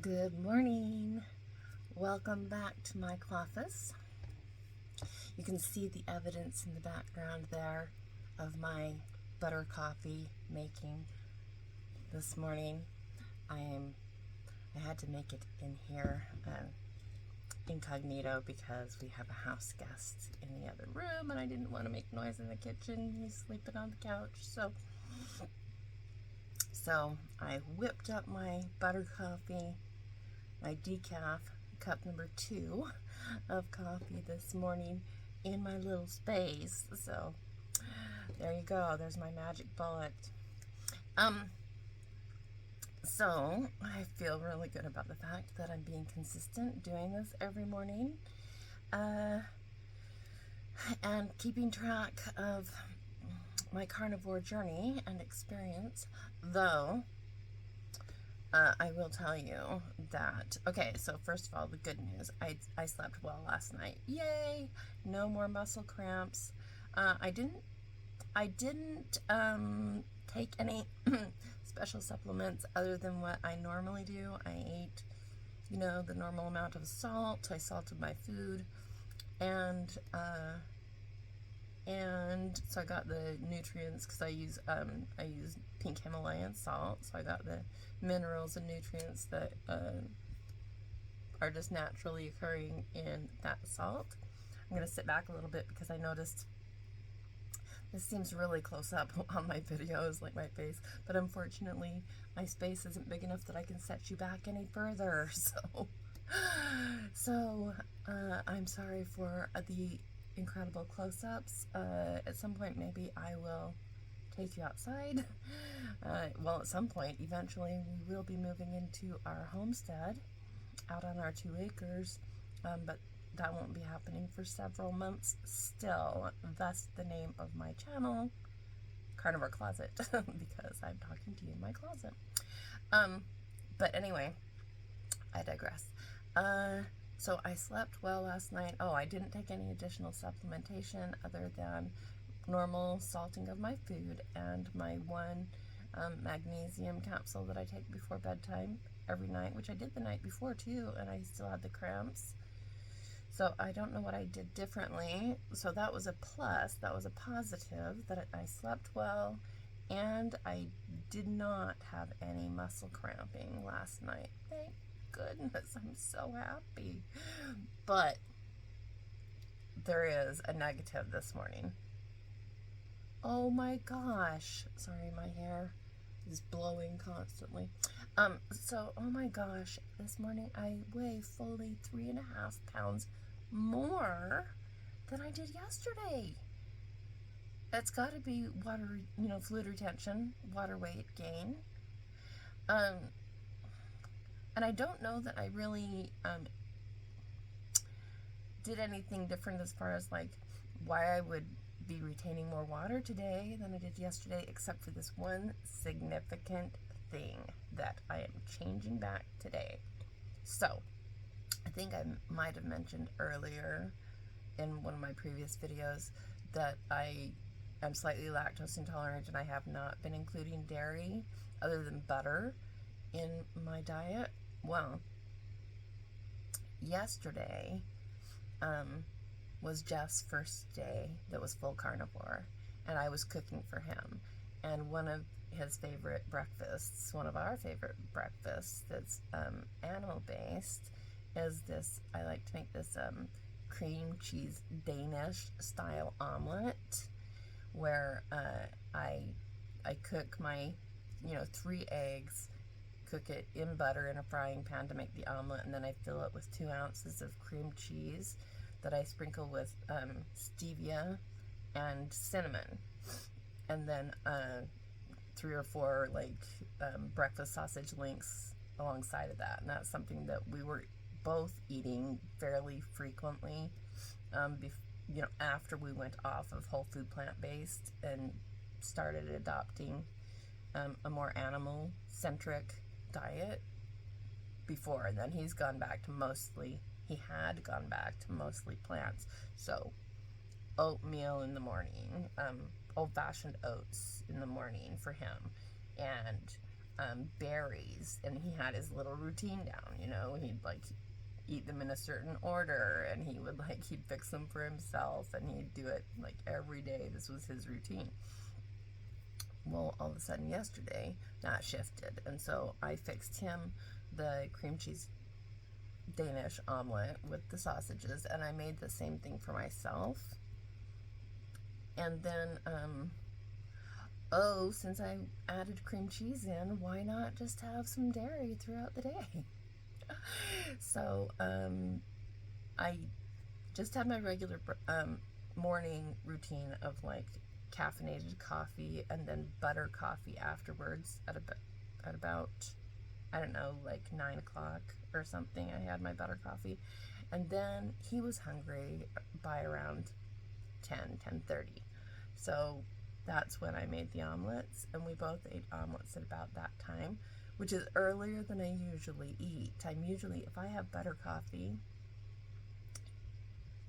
Good morning. Welcome back to my office. You can see the evidence in the background there of my butter coffee making this morning. I had to make it in here incognito because we have a house guest in the other room and I didn't want to make noise in the kitchen. He's sleeping on the couch. So I whipped up my butter coffee, my decaf, cup number 2 of coffee this morning in my little space. So there you go. There's my magic bullet. So I feel really good about the fact that I'm being consistent doing this every morning and keeping track of my carnivore journey and experience, though I will tell you that, okay, so first of all, the good news, I slept well last night. Yay! No more muscle cramps. I didn't take any special supplements other than what I normally do. I ate, the normal amount of salt. I salted my food, and so I got the nutrients because I use pink Himalayan salt, so I got the minerals and nutrients that are just naturally occurring in that salt. I'm going to sit back a little bit because I noticed this seems really close up on my videos, like my face, but unfortunately my space isn't big enough that I can set you back any further, so I'm sorry for the incredible close-ups. At some point maybe I will take you outside. Well, at some point eventually we will be moving into our homestead out on our 2 acres, but that won't be happening for several months still, thus the name of my channel, Carnivore Closet, because I'm talking to you in my closet. But anyway, I digress. So I slept well last night. Oh, I didn't take any additional supplementation other than normal salting of my food and my 1 magnesium capsule that I take before bedtime every night, which I did the night before too, and I still had the cramps. So I don't know what I did differently. So that was a plus, that was a positive, that I slept well and I did not have any muscle cramping last night. Thank goodness, I'm so happy. But there is a negative this morning. Oh my gosh, sorry, my hair is blowing constantly. Oh my gosh, this morning I weigh fully 3.5 pounds more than I did yesterday. It's got to be water, fluid retention, water weight gain. And I don't know that I really did anything different as far as like why I would be retaining more water today than I did yesterday, except for this one significant thing that I am changing back today. So I think I might have mentioned earlier in one of my previous videos that I am slightly lactose intolerant and I have not been including dairy other than butter in my diet. Well, yesterday was Jeff's first day that was full carnivore, and I was cooking for him. And one of his favorite breakfasts, one of our favorite breakfasts that's animal-based, is this, I like to make this cream cheese Danish style omelet, where I cook my 3 eggs, cook it in butter in a frying pan to make the omelet, and then I fill it with 2 ounces of cream cheese that I sprinkle with stevia and cinnamon, and then 3 or 4 breakfast sausage links alongside of that. And that's something that we were both eating fairly frequently after we went off of whole food plant-based and started adopting a more animal-centric diet before. And then he had gone back to mostly plants. So oatmeal in the morning, old-fashioned oats in the morning for him, and berries, and he had his little routine down. He'd like eat them in a certain order, and he'd fix them for himself, and he'd do it like every day. This was his routine. Well, all of a sudden yesterday that shifted, and so I fixed him the cream cheese Danish omelet with the sausages, and I made the same thing for myself. And then since I added cream cheese in, why not just have some dairy throughout the day? So I just had my regular morning routine of like caffeinated coffee and then butter coffee afterwards at about, I don't know, like 9 o'clock or something. I had my butter coffee, and then he was hungry by around 10:30. So that's when I made the omelets, and we both ate omelets at about that time, which is earlier than I usually eat. If I have butter coffee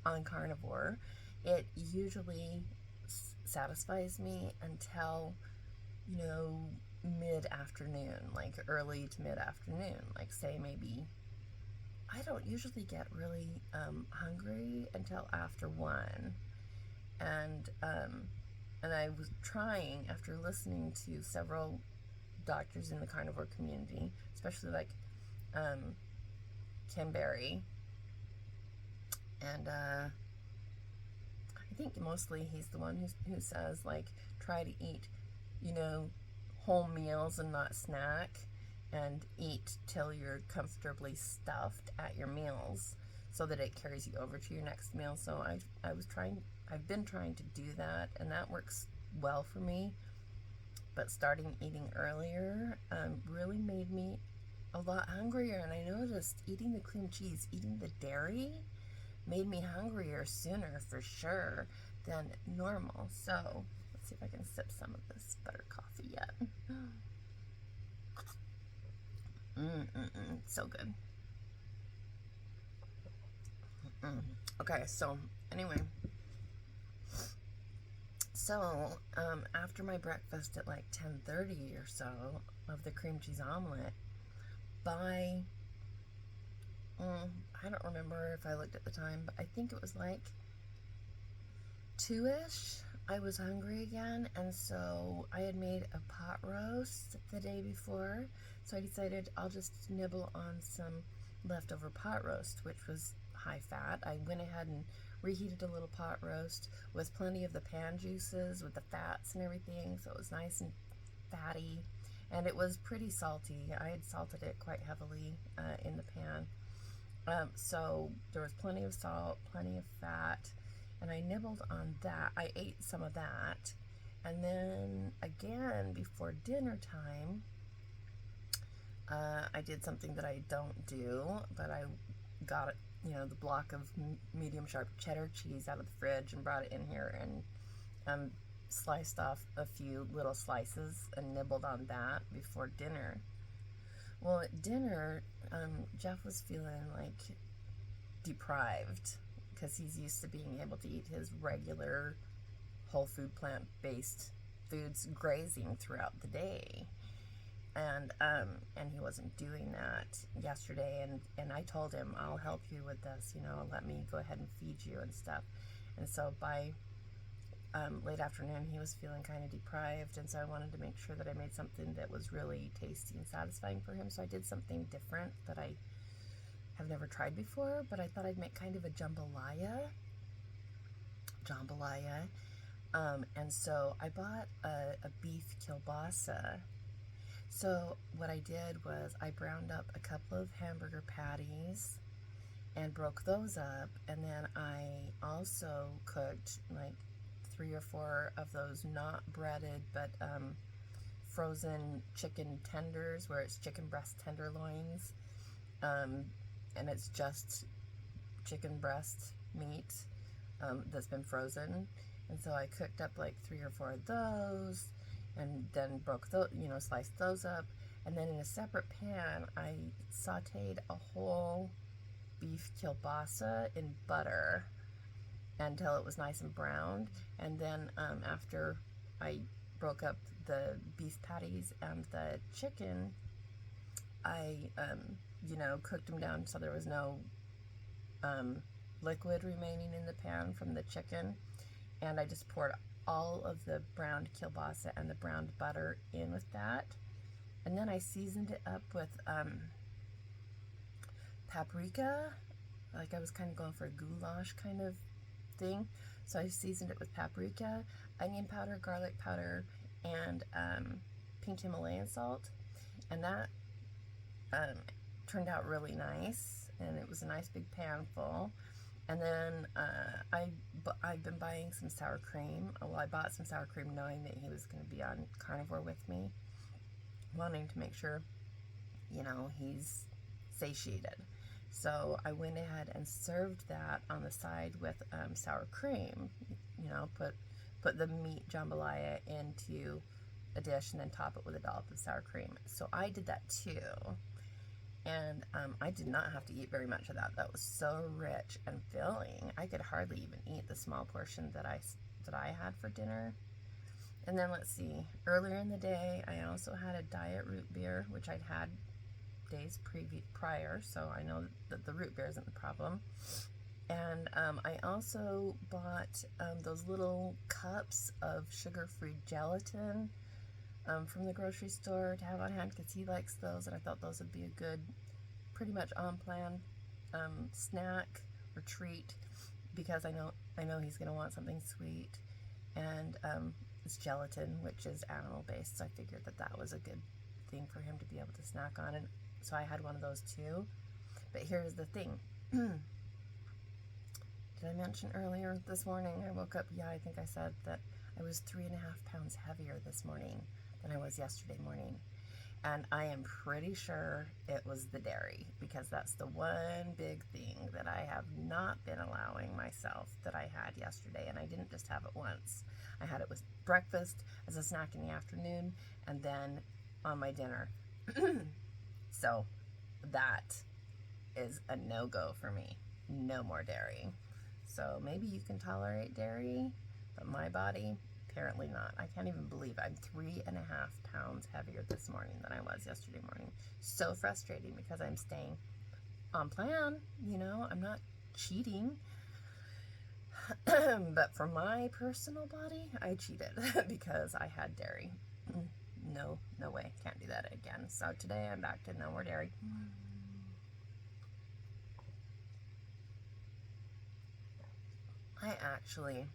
on Carnivore, it usually satisfies me until, mid-afternoon, like early to mid-afternoon, like say maybe, I don't usually get really hungry until after 1. And I was trying, after listening to several doctors in the carnivore community, especially like Kim Berry, and I think mostly he's the one who says, like, try to eat, whole meals and not snack, and eat till you're comfortably stuffed at your meals so that it carries you over to your next meal. So I've been trying to do that, and that works well for me. But starting eating earlier really made me a lot hungrier, and I noticed eating the cream cheese, eating the dairy, made me hungrier sooner for sure than normal. So let's see if I can sip some of this butter coffee yet. So good. Okay, so anyway, so after my breakfast at like 10:30 or so of the cream cheese omelet, by I don't remember if I looked at the time, but I think it was like 2-ish, I was hungry again, and so I had made a pot roast the day before, so I decided I'll just nibble on some leftover pot roast, which was high fat. I went ahead and reheated a little pot roast with plenty of the pan juices with the fats and everything, so it was nice and fatty, and it was pretty salty. I had salted it quite heavily in the pan. So there was plenty of salt, plenty of fat, and I nibbled on that. I ate some of that, and then again before dinner time, I did something that I don't do, but I got the block of medium sharp cheddar cheese out of the fridge and brought it in here, and sliced off a few little slices and nibbled on that before dinner. Well, at dinner, Jeff was feeling like deprived because he's used to being able to eat his regular whole food plant-based foods grazing throughout the day, and he wasn't doing that yesterday, and I told him, I'll help you with this, let me go ahead and feed you and stuff. And so by late afternoon, he was feeling kind of deprived, and so I wanted to make sure that I made something that was really tasty and satisfying for him. So I did something different that I have never tried before, but I thought I'd make kind of a jambalaya. And so I bought a beef kielbasa. So what I did was I browned up a couple of hamburger patties and broke those up, and then I also cooked like 3 or 4 of those not breaded but frozen chicken tenders, where it's chicken breast tenderloins, and it's just chicken breast meat that's been frozen. And so I cooked up like 3 or 4 of those, and then sliced those up, and then in a separate pan I sauteed a whole beef kielbasa in butter until it was nice and browned. And then after I broke up the beef patties and the chicken, I, cooked them down so there was no liquid remaining in the pan from the chicken. And I just poured all of the browned kielbasa and the browned butter in with that. And then I seasoned it up with paprika. Like I was kind of going for a goulash kind of thing. So I seasoned it with paprika, onion powder, garlic powder, and pink Himalayan salt. And that turned out really nice. And it was a nice big pan full. And then I've been buying some sour cream. Well, I bought some sour cream knowing that he was going to be on Carnivore with me, wanting to make sure, he's satiated. So I went ahead and served that on the side with sour cream. Put the meat jambalaya into a dish and then top it with a dollop of sour cream. So I did that too. And I did not have to eat very much of that. That was so rich and filling. I could hardly even eat the small portion that I had for dinner. And then let's see. Earlier in the day, I also had a diet root beer, which I'd had days prior, so I know that the root beer isn't the problem. And I also bought those little cups of sugar-free gelatin from the grocery store to have on hand because he likes those, and I thought those would be a good, pretty much on plan snack or treat because I know he's going to want something sweet, and it's gelatin, which is animal based, so I figured that was a good thing for him to be able to snack on, and so I had one of those too. But here's the thing. Did I mention earlier this morning I woke up? Yeah, I think I said that I was 3.5 pounds heavier this morning than I was yesterday morning. And I am pretty sure it was the dairy, because that's the one big thing that I have not been allowing myself that I had yesterday. And I didn't just have it once. I had it with breakfast, as a snack in the afternoon, and then on my dinner. So that is a no-go for me. No more dairy. So maybe you can tolerate dairy, but my body, apparently not. I can't even believe I'm 3.5 pounds heavier this morning than I was yesterday morning. So frustrating because I'm staying on plan, I'm not cheating. But for my personal body, I cheated because I had dairy. No way, can't do that again. So today I'm back to no more dairy. I actually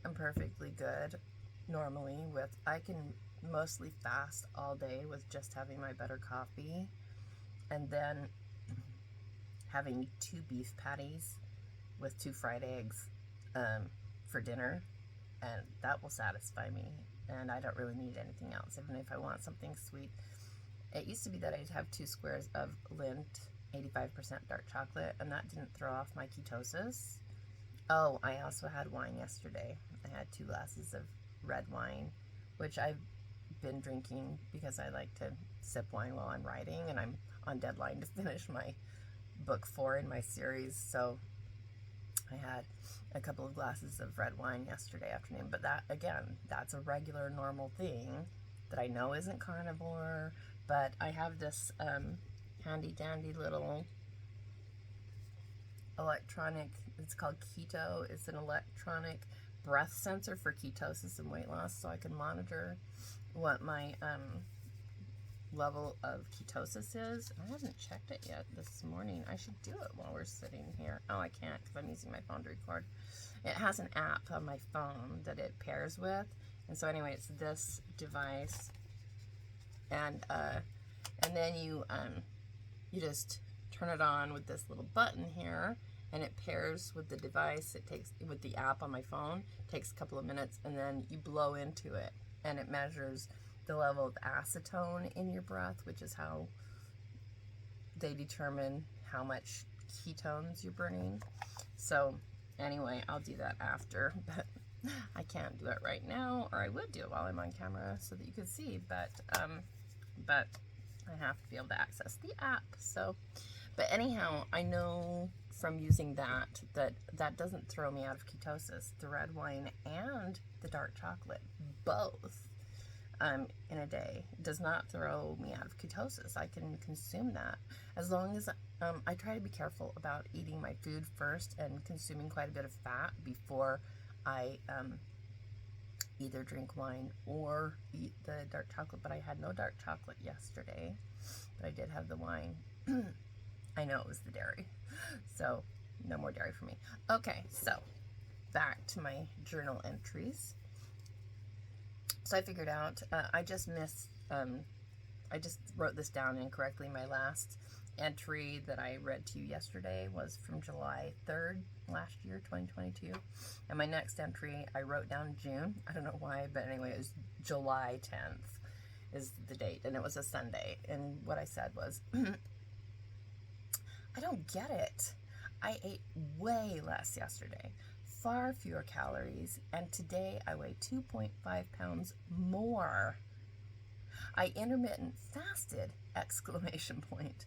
am perfectly good normally I can mostly fast all day with just having my better coffee and then having 2 beef patties with 2 fried eggs for dinner, and that will satisfy me, and I don't really need anything else. Even if I want something sweet, it used to be that I'd have 2 squares of Lindt 85% dark chocolate, and that didn't throw off my ketosis. Oh, I also had wine yesterday. I had 2 glasses of red wine, which I've been drinking because I like to sip wine while I'm writing, and I'm on deadline to finish my book 4 in my series, so I had a couple of glasses of red wine yesterday afternoon. But that, again, that's a regular, normal thing that I know isn't carnivore, but I have this handy-dandy little electronic, it's called Keto. It's an electronic breath sensor for ketosis and weight loss, so I can monitor what my level of ketosis is. I haven't checked it yet this morning. I should do it while we're sitting here. Oh, I can't because I'm using my phone to record. It has an app on my phone that it pairs with, and so anyway, it's this device, and then you just turn it on with this little button here, and it pairs with the device. It takes with the app on my phone. It takes a couple of minutes, and then you blow into it, and it measures the level of acetone in your breath, which is how they determine how much ketones you're burning. So anyway, I'll do that after, but I can't do it right now, or I would do it while I'm on camera so that you could see, but I have to be able to access the app. So, but anyhow, I know from using that doesn't throw me out of ketosis. The red wine and the dark chocolate both in a day. It does not throw me out of ketosis. I can consume that as long as I try to be careful about eating my food first and consuming quite a bit of fat before I either drink wine or eat the dark chocolate. But I had no dark chocolate yesterday, but I did have the wine. I know it was the dairy, so no more dairy for me. Okay, so back to my journal entries. So I figured out, I just wrote this down incorrectly. My last entry that I read to you yesterday was from July 3rd last year, 2022. And my next entry, I wrote down June. I don't know why, but anyway, it was July 10th is the date, and it was a Sunday. And what I said was, I don't get it. I ate way less yesterday, far fewer calories, and today I weigh 2.5 pounds more. I intermittent fasted, exclamation point.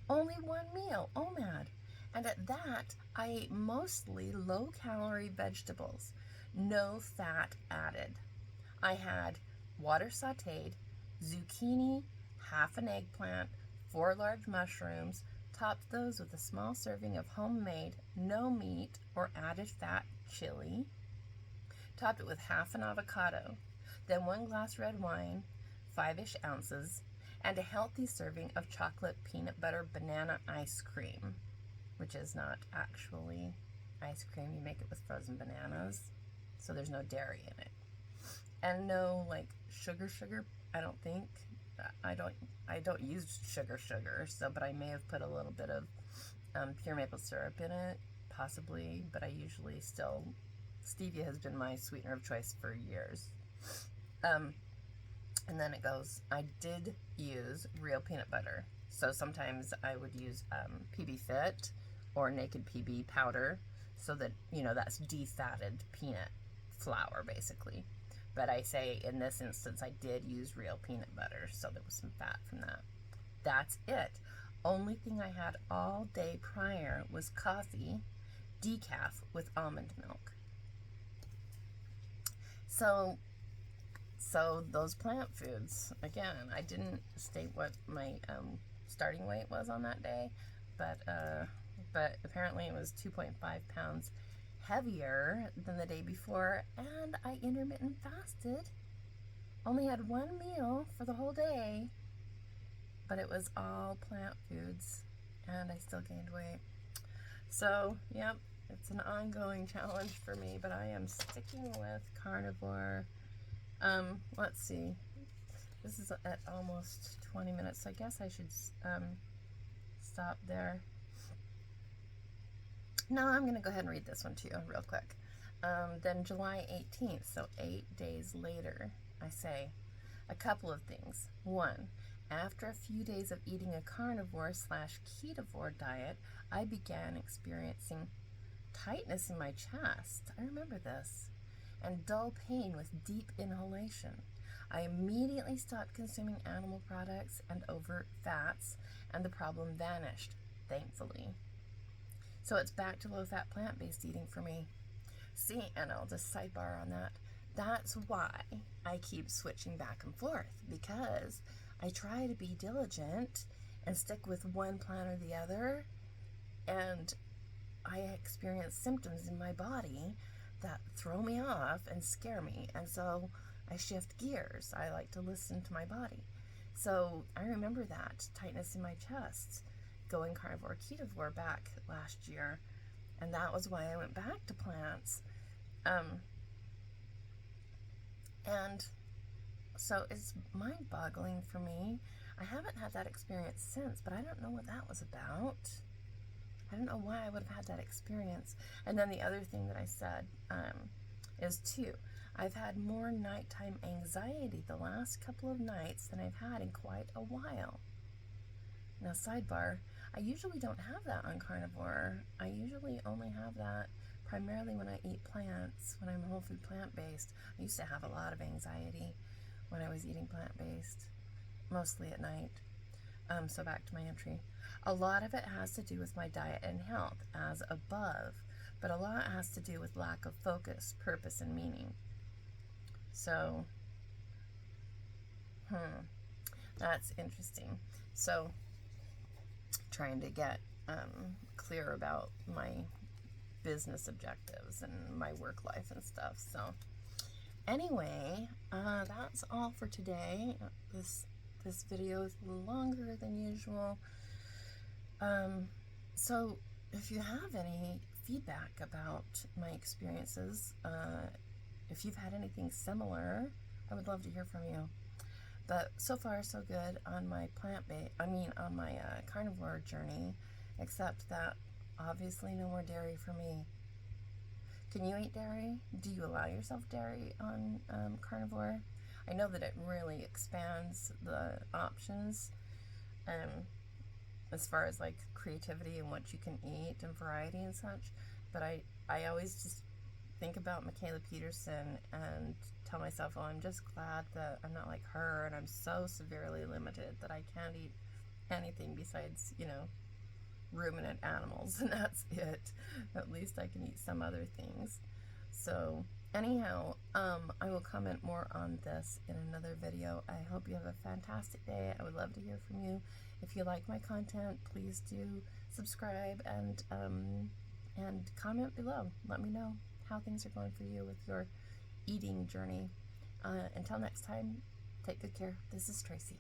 Only one meal, oh mad. And at that, I ate mostly low-calorie vegetables, no fat added. I had water sauteed, zucchini, half an eggplant, 4 large mushrooms, topped those with a small serving of homemade, no meat or added fat chili, topped it with half an avocado, then 1 glass red wine, 5-ish ounces, and a healthy serving of chocolate peanut butter banana ice cream, which is not actually ice cream. You make it with frozen bananas, so there's no dairy in it. And no, like, sugar, I don't think. I don't use sugar, so, but I may have put a little bit of pure maple syrup in it, possibly, but I usually still, stevia has been my sweetener of choice for years. And then it goes, I did use real peanut butter. So sometimes I would use PB Fit or Naked PB powder so that, you know, that's defatted peanut flour, basically. But I say in this instance, I did use real peanut butter, so there was some fat from that. That's it. Only thing I had all day prior was coffee, decaf with almond milk. So those plant foods, again, I didn't state what my starting weight was on that day, but apparently it was 2.5 pounds heavier than the day before, and I intermittent fasted. Only had 1 meal for the whole day, but it was all plant foods, and I still gained weight. So, yep, it's an ongoing challenge for me, but I am sticking with carnivore. Let's see. This is at almost 20 minutes, so I guess I should stop there. No, I'm going to go ahead and read this one to you real quick. Then July 18th, so 8 days later, I say a couple of things. 1, after a few days of eating a carnivore/ketovore diet, I began experiencing tightness in my chest. I remember this. And dull pain with deep inhalation. I immediately stopped consuming animal products and overt fats, and the problem vanished, thankfully. So it's back to low-fat plant-based eating for me. See, and I'll just sidebar on that. That's why I keep switching back and forth, because I try to be diligent and stick with one plan or the other, and I experience symptoms in my body that throw me off and scare me, and so I shift gears. I like to listen to my body. So I remember that tightness in my chest going carnivore ketovore back last year, and that was why I went back to plants. And so it's mind-boggling for me. I haven't had that experience since, but I don't know what that was about. I don't know why I would have had that experience. And then the other thing that I said is 2. I've had more nighttime anxiety the last couple of nights than I've had in quite a while. Now, sidebar, I usually don't have that on carnivore. I usually only have that primarily when I eat plants, when I'm whole food plant-based. I used to have a lot of anxiety when I was eating plant-based, mostly at night. So back to my entry. A lot of it has to do with my diet and health, as above, but a lot has to do with lack of focus, purpose, and meaning. So That's interesting. So, trying to get clear about my business objectives and my work life and stuff. So, anyway, that's all for today. This video is a little longer than usual. So, if you have any feedback about my experiences, if you've had anything similar, I would love to hear from you. But so far, so good on my on my carnivore journey, except that obviously no more dairy for me. Can you eat dairy? Do you allow yourself dairy on carnivore? I know that it really expands the options as far as like creativity and what you can eat and variety and such, but I always just think about Michaela Peterson and tell myself, oh, I'm just glad that I'm not like her, and I'm so severely limited that I can't eat anything besides, ruminant animals, and that's it. At least I can eat some other things. So anyhow, I will comment more on this in another video. I hope you have a fantastic day. I would love to hear from you. If you like my content, please do subscribe and comment below. Let me know how things are going for you with your eating journey. Until next time, take good care. This is Tracy.